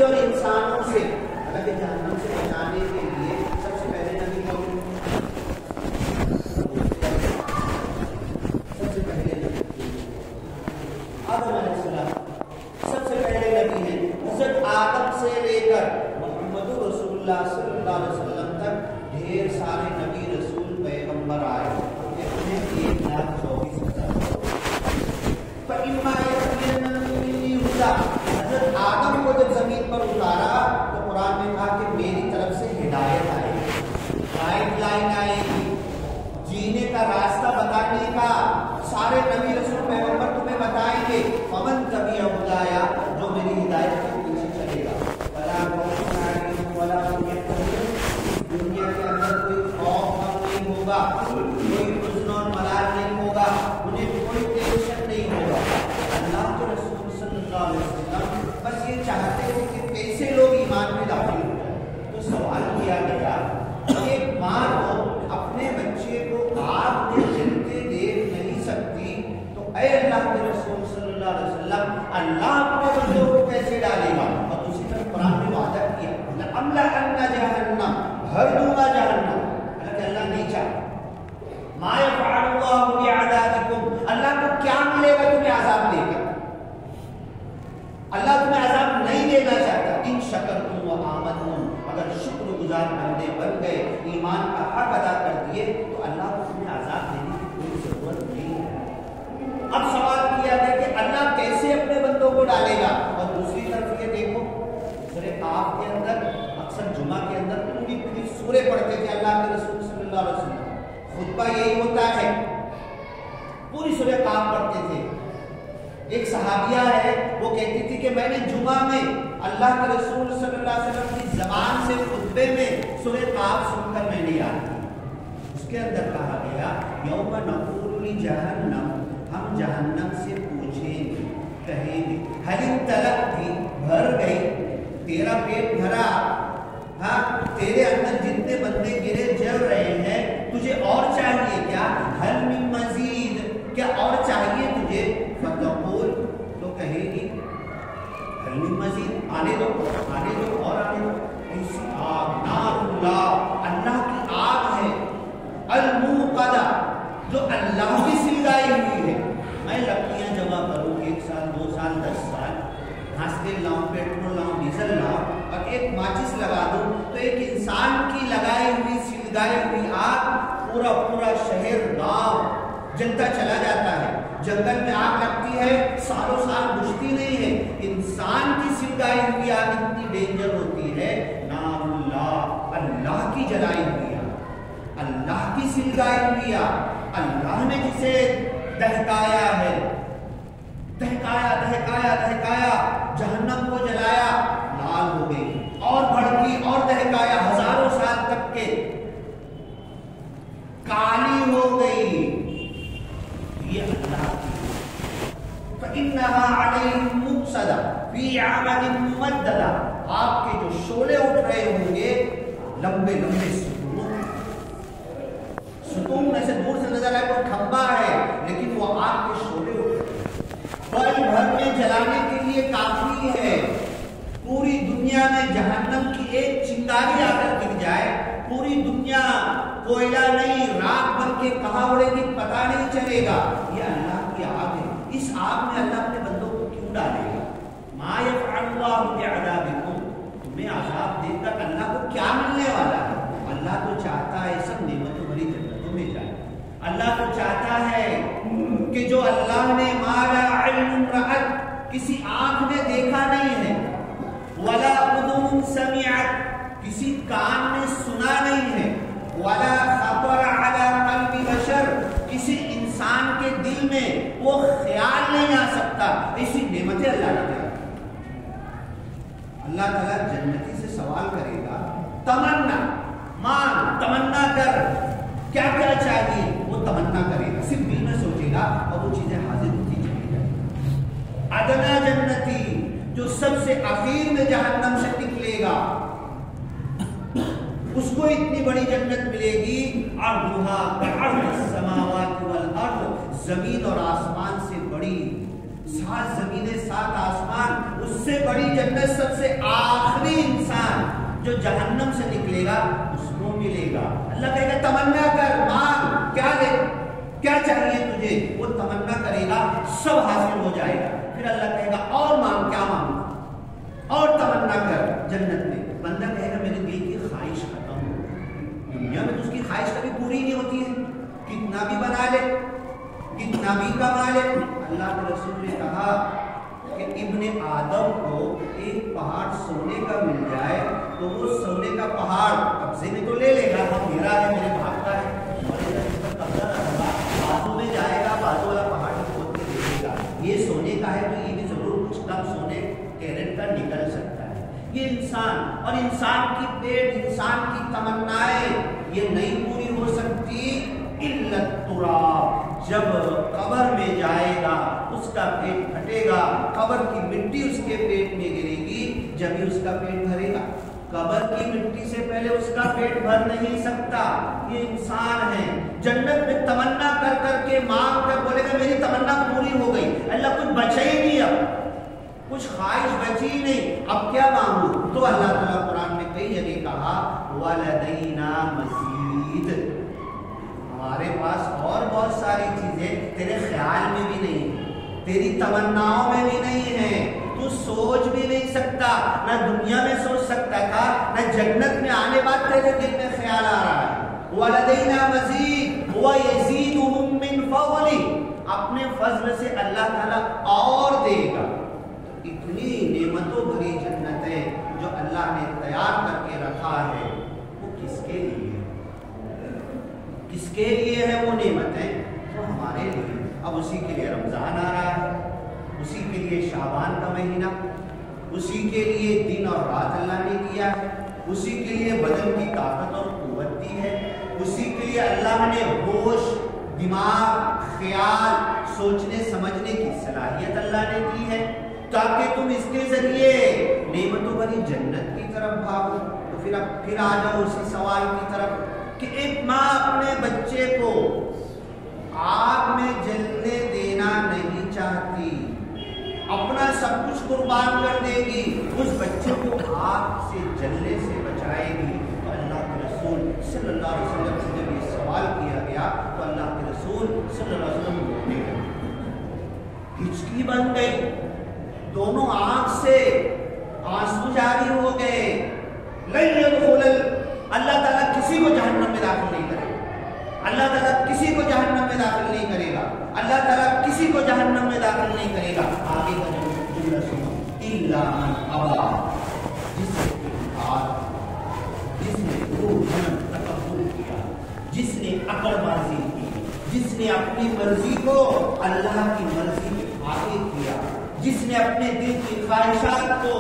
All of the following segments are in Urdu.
سے اور انسانوں سے، حالانکہ جہنم سے بچانے کے لیے سب سے پہلے نبی کون؟ سب سے پہلے نبی آدم علیہ السلام سب سے پہلے نبی ہیں. حضرت آدم سے لے کر محمد رسول اللہ صلی اللہ علیہ وسلم تک ڈھیر سارے نبی رسول پیغمبر آئے. 1,24,000. حضرت آدم کو جب زمین پر اتارا تو قرآن نے کہا کہ میری طرف سے ہدایت آئے گی، گائیڈ لائن آئے گی، جینے کا راستہ بتانے کا. سارے نبی رسول پیغمبر تمہیں بتائیں گے. فمن تبع ہدایا، جو میری ہدایت کے پیچھے چلے گا. ولا خوف علیہم ولا هم يحزنون، دنیا کے اندر کوئی خوف نہیں ہوگا، کوئی حزن اور ملال نہیں ہوگا، انہیں کوئی ٹینشن نہیں ہوگا. اللہ کے رسول صلی اللہ علیہ وسلم بس یہ چاہتے تھے کہ کیسے لوگ ایمان میں داخل ہو جائیں. تو سوال کیا گیا، ایک ماں کو اپنے بچے کو آگ میں جلتے دیکھ نہیں سکتی، تو اے اللہ کے رسول صلی اللہ علیہ وسلم اللہ اپنے بندوں کو کیسے ڈالے گا؟ اور دوسری طرف قرآن نے وعدہ کیا لَأَمْلَأَنَّ جَهَنَّمَ، بھر دوں گا جہنم. حالانکہ اللہ نہیں چاہتا. مَا يَفْعَلُ اللَّهُ بِعَذَابِكُمْ، اللہ کو کیا ملے گا تمہیں عذاب دے کر؟ اللہ تمہیں عذاب نہیں دینا چاہتا. ان شکرتم و آمنتم، اگر شکر گزار بندے بن گئے، ایمان کا حق ادا کر دیے، تو اللہ کو تمہیں عذاب دینے کی کوئی ضرورت نہیں ہے. اب سوال کیا گیا کہ اللہ کیسے اپنے بندوں کو ڈالے گا؟ اور دوسری طرف یہ دیکھو، سورہ قاف کے اندر اکثر جمعہ کے اندر پوری سورے پڑھتے تھے اللہ کے رسول صلی اللہ علیہ وسلم. خطبہ یہی ہوتا ہے، پوری سورہ قاف پڑھتے تھے. ایک صحابیہ ہے، وہ کہتی تھی کہ میں نے جمعہ میں اللہ کے رسول صلی اللہ علیہ وسلم کی زبان سے خطبے میں سورہ قاف سن کر میں نے یاد کی. اس کے اندر کہا گیا یوم نقول لجہنم، ہم جہنم سے پوچھیں گے، کہیں گے حل امتلأت، بھر گئی، تیرا پیٹ بھرا، ہاں تیرے اندر جتنے بندے گرے جل رہے ہیں، تجھے اور چاہیے کیا؟ حل من مزید، کیا اور چاہیے تجھے؟ فتقول، تو کہے گی حل من مزید، آنے دو آنے دو اور آنے دو. ایسی آگ، نار اللہ، اللہ کی آگ ہے، الموقدہ، جو اللہ کی سلگائی ہوئی ہے. میں لکڑیاں جمع کروں 1 سال 2 سال 10 سال، گھاس تیل لاؤں، پیٹرول لاؤں، ڈیزل لاؤں، اور ایک ماچس لگا دوں تو ایک انسان کی لگائی ہوئی سلگائی ہوئی آگ پورا پورا شہر گاؤں جلتا چلا جاتا ہے. جنگل میں آگ لگتی ہے، سالوں سال بجھتی نہیں ہے. انسان کی سلگائی ہوئی آگ اتنی ڈینجر ہوتی ہے. نار اللہ، اللہ کی جلائی ہوئی آگ، اللہ کی سلگائی ہوئی آگ، اللہ نے جسے دہکایا ہے، دہکایا دہکایا دہکایا، جہنم کو جلایا، لال ہو گئی، اور بھڑکی اور دہکایا، ہزاروں سال تک کے کالی ہو گئی. یہ اللہ کی فَإِنَّهَا عَلَيْهِمْ مُقْصَدَةٌ فِي عَمَدٍ مُمَدَّدَةٍ. آپ کے جو شعلے اٹھ رہے ہوں گے لمبے لمبے ستون میں سے دور سے نظر آئے کوئی کھمبا ہے، لیکن وہ آگ کے شعلے اٹھ رہے ہیں. پل بھر میں جلانے کے لیے کافی ہے. پوری دنیا میں جہنم کی ایک چنگاری آ کر گر جائے، پوری دنیا کوئلہ نہیں راکھ بن کے کہاں اڑے گی پتہ نہیں چلے گا. یہ اللہ کی آگ ہے. اس آگ میں اللہ اپنے بندوں کو کیوں ڈالے گا؟ ما یفعل اللہ بعذابکم، تمہیں عذاب دے کر اللہ کو کیا ملنے والا ہے؟ اللہ تو چاہتا ہے سب نعمتوں بھری جنتوں میں جائے. اللہ تو چاہتا ہے کہ جو اللہ نے ما لا عین رأت، کسی آنکھ نے دیکھا نہیں ہے، ولا اذن سمعت، کسی کان نے سنا نہیں ہے، ولا خطر علی قلب بشر، کسی انسان کے دل میں وہ خیال نہیں آ سکتا. ایسی نعمتیں اللہ نے دی. اللہ تعالیٰ جنتی سے سوال کرے گا، تمنا مان، تمنا کر، کیا کیا چاہیے وہ تمنا کرے گا. صرف دل میں سوچے گا اور وہ چیزیں حاضر ہوتی چلی جائیں. ادنا جنتی، جو سب سے اخیر میں جہنم سے نکلے گا، اس کو اتنی بڑی جنت ملے گی، عرضھا کعرض السماوات والارض، زمین اور آسمان سے بڑی، 7 زمینیں 7 آسمان، اس سے بڑی جنت سب سے جہنم سے نکلے گا اس کو ملے گا. اللہ کہے گا تمنا کر، مانگ، کیا چاہیے تجھے؟ وہ تمنا کرے گا، سب حاصل ہو جائے گا. پھر اللہ کہے گا اور مانگ، کیا مانگ اور تمنا کر جنت میں. بندہ کہے گا میرے دل کی خواہش ختم ہو. دنیا میں تو اس کی خواہش کبھی پوری نہیں ہوتی ہے، کتنا بھی بنا لے، کتنا بھی کما لے. اللہ کے رسول نے کہا کہ ابن آدم کو ایک پہاڑ سونے کا مل جائے تو وہ سونے کا پہاڑ قبضے میں تو لے لے گا، ہم میرا ہے، میرے باپ کا ہے، قبضہ رکھے گا، بازو میں جائے گا، بازو والا پہاڑ کھود کے دیکھے گا یہ سونے کا ہے تو یہ بھی ضرور کچھ کم سونے کیرٹ کا نکل سکتا ہے. یہ انسان اور انسان کی پیٹ، انسان کی تمنائیں یہ نہیں پوری ہو سکتی الا التراب. جب قبر میں جائے گا اس کا پیٹ پھٹے گا، قبر کی مٹی اس کے پیٹ میں گرے گی، جب ہی اس کا پیٹ بھرے گا. قبر کی مٹی سے پہلے اس کا پیٹ بھر نہیں سکتا. یہ انسان ہے، جنت میں تمنا کر کر کے مانگ کر بولے گا میری تمنا پوری ہو گئی. اللہ کچھ بچے ہی نہیں، اب کچھ خواہش بچی ہی نہیں، اب کیا مانگوں؟ تو اللہ تعالیٰ قرآن میں کئی جگہ کہا وَلَدَيْنَا مَزِيدٌ، ہمارے پاس اور بہت ساری چیزیں تیرے خیال میں بھی نہیں ہیں، تیری تمناؤں میں بھی نہیں ہیں، تو سوچ بھی نہیں سکتا، نہ دنیا میں سوچ سکتا تھا، نہ جنت میں آنے بعد تیرے دل میں خیال آ رہا ہے. وَلَدَيْنَا مَزِيدٌ وَيَزِيدُهُم مِّن فَضْلِهِ، اپنے فضل سے اللہ تعالیٰ اور دے گا. اتنی نعمتوں بھری جنت ہے جو اللہ نے تیار کر کے رکھا ہے، وہ کس کے لیے ہے؟ کس کے لیے ہے وہ نعمتیں؟ وہ ہمارے لیے. اب اسی کے لیے رمضان آ رہا ہے، اسی کے لیے شعبان کا مہینہ، اسی کے لیے دن اور رات اللہ نے دیا ہے، اسی کے لیے بدن کی طاقت اور قوت دی ہے، اسی کے لیے اللہ نے ہوش، دماغ، خیال، سوچنے سمجھنے کی صلاحیت اللہ نے دی ہے تاکہ تم اس کے ذریعے نعمتوں بھری جنت کی طرف بھاگو. تو پھر آ جاؤ اسی سوال کی طرف کہ ایک ماں اپنے بچے کو آگ میں جلنے دینا نہیں چاہتی، اپنا سب کچھ قربان کر دے گی، اس بچے کو آگ سے جلنے سے بچائے گی. تو اللہ کے رسول صلی اللہ علیہ وسلم سے جب یہ سوال کیا گیا تو اللہ کے رسول صلی اللہ علیہ وسلم رونے لگے، ہچکی بن گئی، دونوں آنکھ سے آنسو جاری ہو گئے. لن يدخل، اللہ تعالیٰ کسی کو جہنم میں داخل نہیں کرے گا، اللہ تعالیٰ کسی کو جہنم میں داخل نہیں کرے گا، اللہ تعالیٰ کسی کو جہنم میں داخل نہیں کرے گا. آگے کا جملہ سنو، الا من ابا، جس نے انکار، جس نے تکبر کیا، جس نے عقل بازی کی، جس نے اپنی مرضی کو اللہ کی مرضی کے آگے کیا، جس نے اپنے دل کی خواہشات کو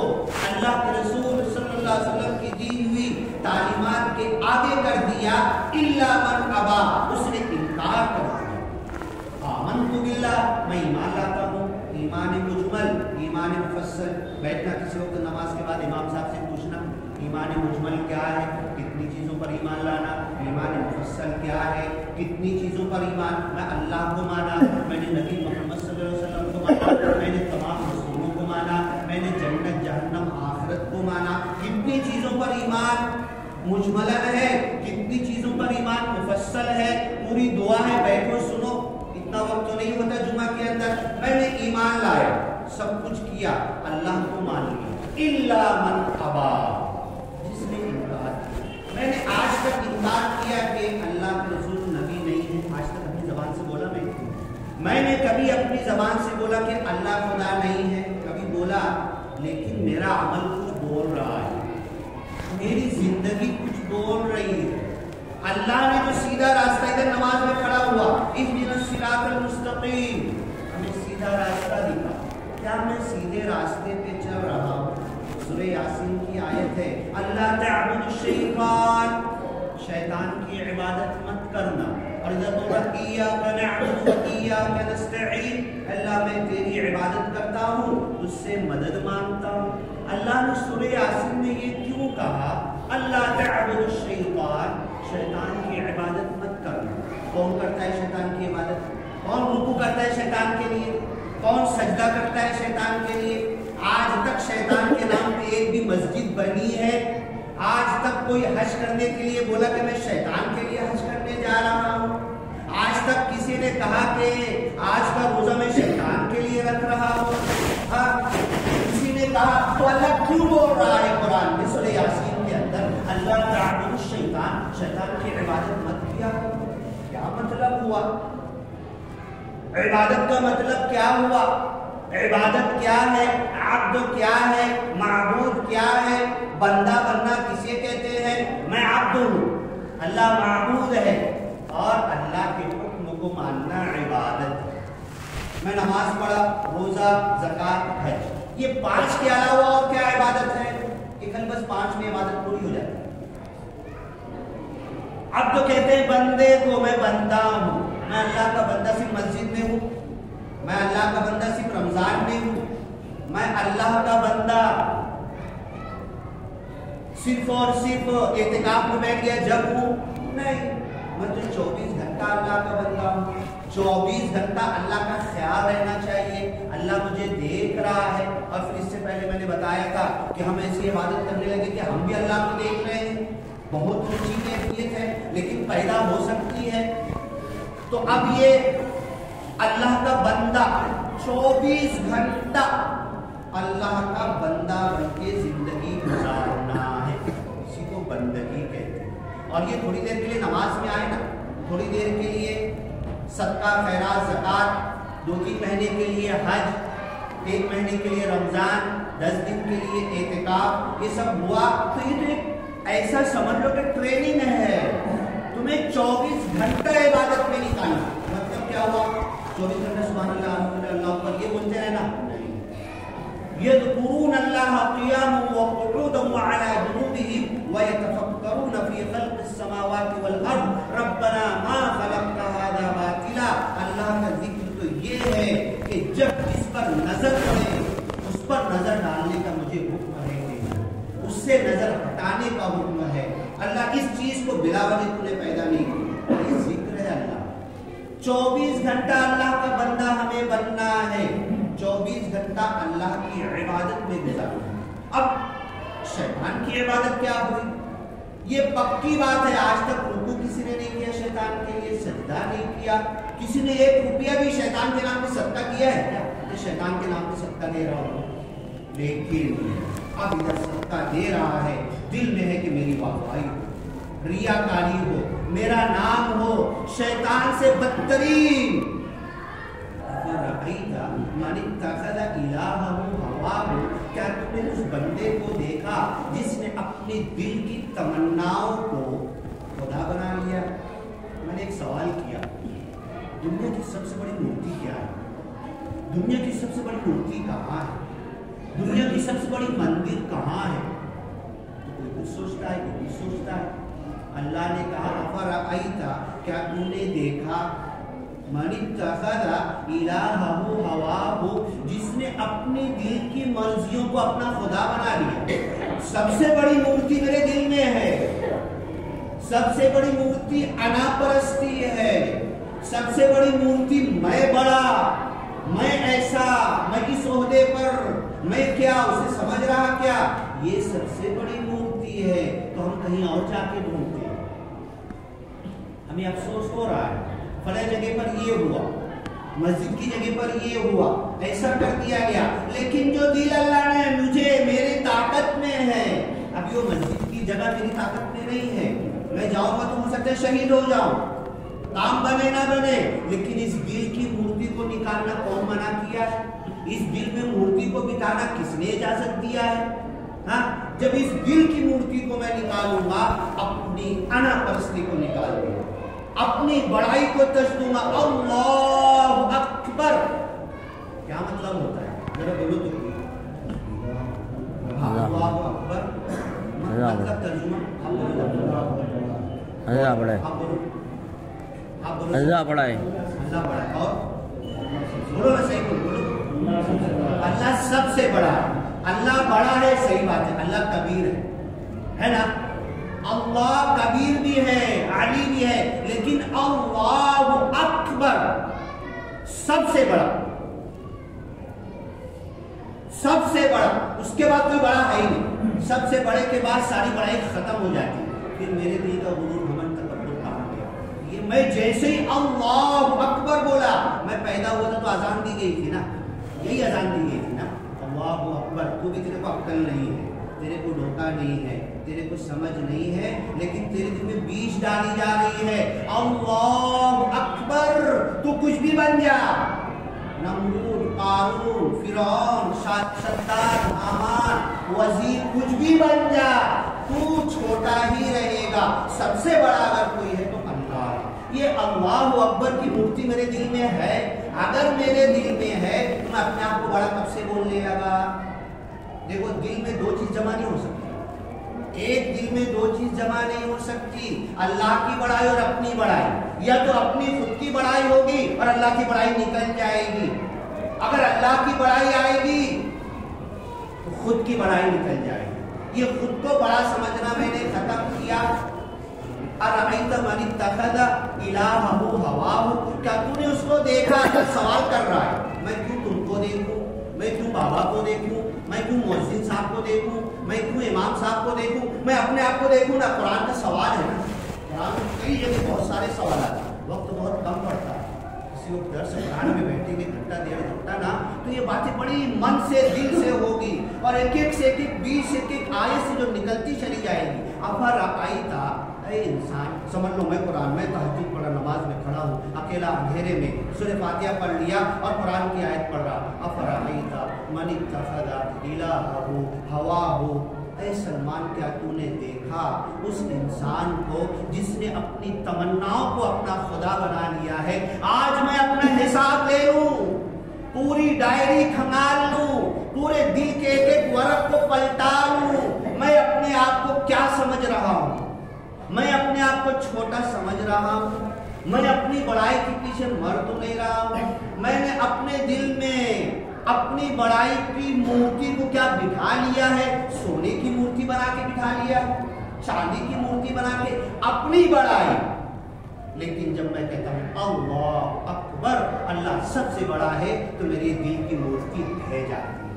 اللہ کے رسول صلی اللہ علیہ وسلم کی دی ہوئی تعلیمات کے آگے کر دیا. الا من ابا، اس نے انکار کر دیا. آمنت باللہ، میں ایمان لاتا ہوں، ایمان مجمل، ایمان مفصل. بیٹھنا کسی وقت نماز کے بعد امام صاحب سے پوچھنا ایمان مجمل کیا ہے، کتنی چیزوں پر ایمان لانا، ایمان مفصل کیا ہے، کتنی چیزوں پر ایمان. میں اللہ کو مانا، میں نے نبی محمد صلی اللہ علیہ وسلم کو مانا، میں نے تمام رسولوں کو مانا، میں نے جنت جہنم آخرت کو مانا. کتنی چیزوں پر ایمان مجملن ہے، کتنی چیزوں پر ایمان مفصل ہے. پوری دعا ہے، بیٹھو سنو، اتنا وقت تو نہیں ہوتا جمعہ کے اندر. میں نے ایمان لایا، سب کچھ کیا، اللہ کو مان لیا. الا من ابا، جس نے انکار کیا. میں نے آج تک انکار کیا کہ اللہ کے رسول نبی نہیں ہے، آج تک اپنی زبان سے بولا میں نے کبھی اپنی زبان سے بولا کہ اللہ خدا نہیں ہے، کبھی بولا، لیکن میرا عمل کچھ بول رہا ہے، میری زندگی کچھ بول رہی ہے. اللہ نے جو سیدھا راستہ، ادھر نماز میں کھڑا ہوا، اہدنا الصراط المستقیم، ہمیں سیدھا راستہ دکھا. کیا میں سیدھے راستے پہ چل رہا ہوں؟ سورہ یاسین کی آیت ہے، اللہ تعبد الشیطان، شیطان کی عبادت مت کرنا. اور جب بولا ایاک نعبد و ایاک نستعین، اللہ میں تیری عبادت کرتا ہوں، اس سے مدد مانگتا ہوں. اللہ نے سورہ یاسین میں یہ کیوں کہا اللہ تعبد الشیطان، شیطان کی عبادت مت کرنا؟ کون کرتا ہے شیطان کی عبادت؟ کون رکوع کرتا ہے شیطان کے لیے؟ کون سجدہ کرتا ہے شیطان کے لیے؟ آج تک شیطان کے نام پہ ایک بھی مسجد بنی ہے؟ آج تک کوئی حج کرنے کے لیے بولا کہ میں شیطان کے لیے حج کرنے جا رہا ہوں؟ آج تک کسی نے کہا کہ آج کا روزہ میں شیطان کے لیے رکھ رہا ہوں؟ کسی نے کہا تو اللہ کیوں بول رہا ہے قرآن میں سورہ یاسین کے اندر اللہ تعبدوا الشیطان، شیطان کی عبادت مت کیا؟ کیا مطلب ہوا؟ عبادت کا مطلب کیا ہوا؟ عبادت کیا ہے؟ عبد کیا ہے؟ معبود کیا ہے؟ بندہ بننا کسے کہتے ہیں؟ میں عبد ہوں، اللہ معبود ہے، اور اللہ کے حکم کو ماننا عبادت ہے۔ میں نماز پڑھا، روزہ، زکوٰۃ، حج، یہ 5 کے علاوہ اور کیا عبادت ہے؟ کہ کل بس 5 میں عبادت پوری ہو جاتی ہے۔ اب تو کہتے ہیں بندے کو میں بندہ ہوں، میں اللہ کا بندہ صرف مسجد میں ہوں، میں اللہ کا بندہ صرف رمضان میں ہوں، میں اللہ کا بندہ صرف اور صرف اعتکاف میں بیٹھ گیا جب ہوں، نہیں، میں تو 24 گھنٹہ اللہ کا بندہ ہوں۔ 24 گھنٹہ اللہ کا خیال رہنا چاہیے، اللہ مجھے دیکھ رہا ہے۔ اور پھر اس سے پہلے میں نے بتایا تھا کہ ہم ایسی عبادت کرنے لگے کہ ہم بھی اللہ کو دیکھ رہے ہیں، بہت اونچی کیفیت ہے لیکن پیدا ہو سکتی ہے۔ تو اب یہ اللہ کا بندہ 24 گھنٹہ اللہ کا بندہ بن کے زندگی گزارنا ہے، اسی کو بندگی کہتے ہیں۔ اور یہ تھوڑی دیر کے لیے نماز میں آئے نا، تھوڑی دیر کے لیے صدقہ، خیرات، زکوٰۃ، 2-3 مہینے کے لیے حج، 1 مہینے کے لیے رمضان، 10 دن کے لیے اعتکاف، یہ سب ہوا تو یہ تو ایک ایسا سمجھ لو کہ ٹریننگ ہے، تمہیں 24 گھنٹہ عبادت میں نکالنا۔ مطلب کیا ہوا؟ 24 گھنٹے سبحان اللہ، الحمدللہ، اللہ اکبر یہ بولتے رہنا، يذكرون الله قياما وقعودا وعلى جنوبهم ويتفكرون في خلق السماوات والارض ربنا ما خلقت هذا باطلا۔ اللہ کا ذکر تو یہ ہے کہ جب اس پر نظر پڑے اس پر نظر ڈالنے کا مجھے حکم ہے، اس سے نظر ہٹانے کا حکم ہے۔ اللہ اس چیز کو بلا وجہ تو نے پیدا نہیں کیا، یہ ذکر ہے اللہ۔ 24 گھنٹہ اللہ کا بندہ ہمیں بننا ہے، 24 گھنٹہ اللہ کی عبادت میں گزارنا۔ اب شیطان کی عبادت کیا ہوئی؟ یہ پکی بات ہے، آج تک رکوع کسی نے نہیں کیا شیطان کے لیے، سجدہ نہیں کیا، کسی نے 1 روپیہ بھی شیطان کے نام پہ صدقہ کیا ہے کیا؟ کہ شیطان کے نام پہ صدقہ دے رہا ہوں، لیکن اب ادھر صدقہ دے رہا ہے، دل میں ہے کہ میری واہواہی ہو، ریاکاری ہو، میرا نام ہو، شیطان سے بدترین من اتخذ الہہ ہواہ، کیا تم نے اس بندے کو دیکھا جس نے اپنے دل کی تمناؤں کو خدا بنا لیا؟ میں نے ایک سوال کیا، دنیا کی سب سے بڑی مورتی کیا ہے؟ دنیا کی سب سے بڑی مورتی کہاں ہے؟ دنیا کی سب سے بڑی مندر کہاں ہے؟ تو کوئی کچھ سوچتا ہے، کوئی کچھ سوچتا ہے۔ اللہ نے کہا افرأیت، کیا تم نے دیکھا من اتخذ الہہ ہواہ، جس نے اپنی دل کی مرضیوں کو اپنا خدا بنا لیا۔ سب سے بڑی مورتی میرے دل میں ہے، سب سے بڑی مورتی انا پرستی ہے، سب سے بڑی مورتی میں بڑا، میں ایسا، میں کس عہدے پر، میں کیا، اسے سمجھ رہا کیا، یہ سب سے بڑی مورتی ہے۔ تو ہم کہیں اور جا کے ڈھونڈتے ہیں، ہمیں افسوس ہو رہا ہے فلاں جگہ پر یہ ہوا، مسجد کی جگہ پر یہ ہوا، ایسا کر دیا گیا، لیکن جو دل اللہ نے مجھے میری طاقت میں ہے، ابھی وہ مسجد کی جگہ میری طاقت میں نہیں ہے، میں جاؤں گا تو ہو سکتا ہے شہید ہو جاؤں، کام بنے نہ بنے، لیکن اس دل کی مورتی کو نکالنا کون منع کیا ہے؟ اس دل میں مورتی کو بٹھانا کس نے اجازت دیا ہے؟ ہاں، جب اس دل کی مورتی کو میں نکالوں گا، اپنی انا پرستی کو نکال دوں گا، اپنی بڑائی کو تج دوں گا، اللہ اکبر۔ کیا مطلب ہوتا ہے؟ ذرا بولو تو اللہ اکبر مطلب ترجمہ اللہ بڑا ہے، اللہ بڑا ہے، اللہ بڑا ہے، اور بولو نا صحیح بولو، اللہ سب سے بڑا ہے، اللہ بڑا ہے، صحیح بات ہے، اللہ کبیر ہے نا، اللہ کبیر بھی ہے، علی بھی ہے، لیکن اللہ اکبر سب سے بڑا، سب سے بڑا، اس کے بعد کوئی بڑا ہے ہی نہیں، سب سے بڑے کے بعد ساری بڑائی ختم ہو جاتی ہے، پھر میرے دل کا غرور گھمنڈ تکبر کہاں گیا؟ یہ میں جیسے ہی اللہ اکبر بولا، میں پیدا ہوا تھا تو اذان دی گئی تھی نا، یہی اذان دی گئی تھی نا، اللہ اکبر۔ تو بھی تیرے کو عقل نہیں ہے، تیرے کو ڈھوکا نہیں ہے، تیرے کو سمجھ نہیں ہے، لیکن تیرے دل میں بیج ڈالی جا رہی ہے، اللہ اکبر، تو کچھ بھی بن جا، نمرود، قارون، فرعون، شداد، حامان، وزیر، کچھ بھی بن جا، تو چھوٹا ہی رہے گا، سب سے بڑا اگر کوئی ہے تو اللہ ہے۔ یہ اللہ اکبر کی مورتی میرے دل میں ہے، اگر میرے دل میں ہے تو میں اپنے آپ کو بڑا کب سے بولنے لگا؟ دیکھو دل میں دو چیز جمع نہیں ہو سکتی، ایک دل میں دو چیز جمع نہیں ہو سکتی، اللہ کی بڑائی اور اپنی بڑائی، یا تو اپنی خود کی بڑائی ہوگی اور اللہ کی بڑائی نکل جائے گی، اگر اللہ کی بڑائی آئے گی تو خود کی بڑائی نکل جائے گی۔ یہ خود کو بڑا سمجھنا میں نے ختم کیا۔ ارأیت من اتخذ الہہ ہواہ، کیا تو نے اس کو دیکھا؟ سوال کر رہا ہے، میں کیوں تم کو دیکھوں، میں کیوں بابا کو دیکھوں، میں کیوں مؤذن صاحب کو دیکھوں، میں کیوں امام صاحب کو دیکھوں، میں اپنے آپ کو دیکھوں نا؟ قرآن کا سوال ہے نا، قرآن میں کئی جگہ بہت سارے سوالات ہیں، وقت بہت کم پڑتا ہے، کسی وقت درس قرآن میں بیٹھیں گے گھنٹہ ڈیڑھ گھنٹہ نا، تو یہ باتیں بڑی من سے دل سے ہوگی، اور ایک ایک سے ایک بیچ ایک ایک آیت سے جو نکلتی چلی جائے گی۔ افرأیت، اے انسان سمجھ لو میں قرآن میں تہجد پڑھا، نماز میں کھڑا ہوں، اکیلا اندھیرے میں سورہ فاتحہ پڑھ لیا اور قرآن کی آیت پڑھ رہا، افرأیت من اتخذ الہہ ہواہ، اے سلمان کیا تو نے دیکھا اس انسان کو جس نے اپنی تمناؤں کو اپنا خدا بنا لیا ہے؟ آج میں اپنا حساب لے لوں، پوری ڈائری کھنگال لوں، پورے دل کے ایک ایک ورق کو پلٹا لوں، میں اپنے آپ کو کیا سمجھ رہا ہوں؟ میں اپنے آپ کو چھوٹا سمجھ رہا ہوں؟ میں اپنی بڑائی کے پیچھے مر تو نہیں رہا ہوں؟ میں نے اپنے دل میں اپنی بڑائی کی مورتی کو کیا بٹھا لیا ہے؟ سونے کی مورتی بنا کے بٹھا لیا، چاندی کی مورتی بنا کے اپنی بڑائی۔ لیکن جب میں کہتا ہوں اللہ اکبر، اللہ سب سے بڑا ہے، تو میری دل کی مورتی ڈھہ جاتی ہے،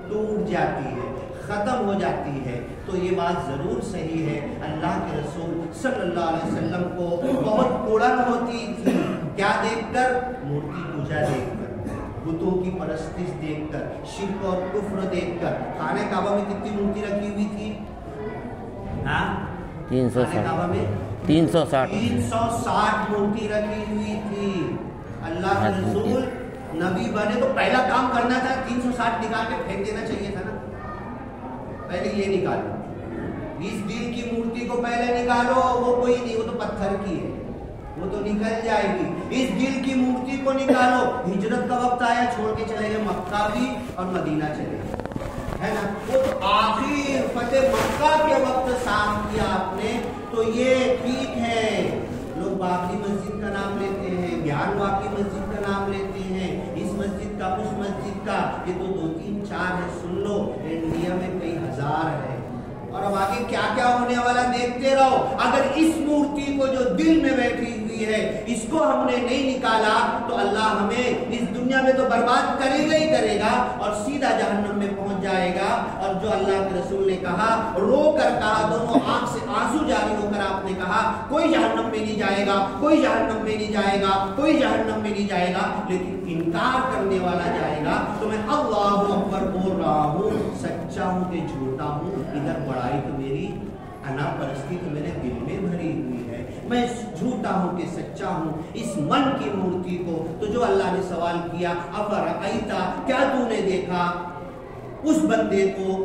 ٹوٹ جاتی ہے، ختم ہو جاتی ہے۔ تو یہ بات ضرور صحیح ہے، اللہ کے رسول صلی اللہ علیہ وسلم کو بہت اڑن ہوتی تھی، کیا دیکھ کر؟ مورتی پوجا دیکھ کر، بتوں کی پرستش دیکھ کر، شرک اور کفر دیکھ کر۔ خانہ کعبہ میں کتنی مورتی رکھی ہوئی تھی؟ ہاں 360 مورتی رکھی ہوئی تھی۔ اللہ کے رسول نبی بنے تو پہلا کام کرنا تھا 360 نکال کے پھینک دینا چاہیے تھا نا، پہلے یہ نکالو، اس دل کی مورتی کو پہلے نکالو، وہ کوئی نہیں، وہ تو پتھر کی ہے، وہ تو نکل جائے گی۔ اس دل کی مورتی کو نکالو۔ ہجرت کا وقت آیا، چھوڑ کے چلے گئے مکہ بھی اور مدینہ چلے گئے، ہے نا؟ وہ تو آخر فتح مکہ کے وقت صاف کیا آپ نے، تو یہ ٹھیک ہے۔ لوگ بابری مسجد کا نام لیتے ہیں، گیان واقعی مسجد کا نام لیتے ہیں، اس مسجد کا اس مسجد کا، یہ تو 2 3 4 ہے، سن لو انڈیا میں کئی ہزار ہے، اور اب آگے کیا کیا ہونے والا دیکھتے رہو۔ اگر اس مورتی کو جو دل میں بیٹھی ہوئی ہے اس کو ہم نے نہیں نکالا تو اللہ ہمیں اس دنیا میں تو برباد کرے گا ہی کرے گا، اور سیدھا جہنم میں پہنچ جائے گا۔ اور جو اللہ کے رسول نے کہا، رو کر کہا، دونوں آنکھ سے آنسو جاری ہو کر آپ نے کہا، کوئی جہنم میں نہیں جائے گا، کوئی جہنم میں نہیں جائے گا، کوئی جہنم میں نہیں جائے گا، لیکن انکار کرنے والا جائے گا۔ تو میں اللہ اکبر بول رہا ہوں، سچا ہوں کہ جھوٹا ہوں؟ ادھر بڑائی تو میری، انا پرستی تو میرے دل میں بھری ہوئی ہے، میں جھوٹا ہوں کہ سچا ہوں؟ اس من کی مورتی کو تو جو اللہ نے سوال کیا، افرأیت، کیا تو نے دیکھا اس بندے کو،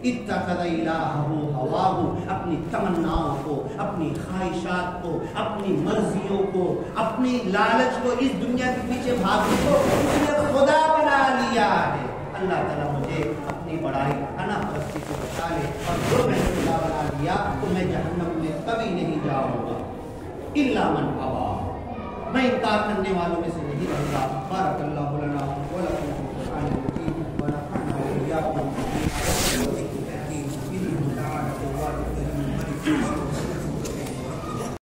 اتخذ الہہ ہواہ، اپنی تمناؤں کو، اپنی خواہشات کو، اپنی مرضیوں کو، اپنی لالچ کو، اس دنیا کے پیچھے بھاگنے کو اس نے خدا بنا لیا ہے۔ اللہ تعالیٰ مجھے اپنی بڑائی انا پرستی سے بچا لے، اور جو میں نے خدا بنا لیا تو میں جہنم میں کبھی نہیں جاؤں گا، الا من ابا، میں انکار کرنے والوں میں سے نہیں رہوں گا۔ بارک اللہ لنا ولکم فی القرآن الحکیم ونفعنا وإیاکم بما فیہ من الآیات والذکر الحکیم۔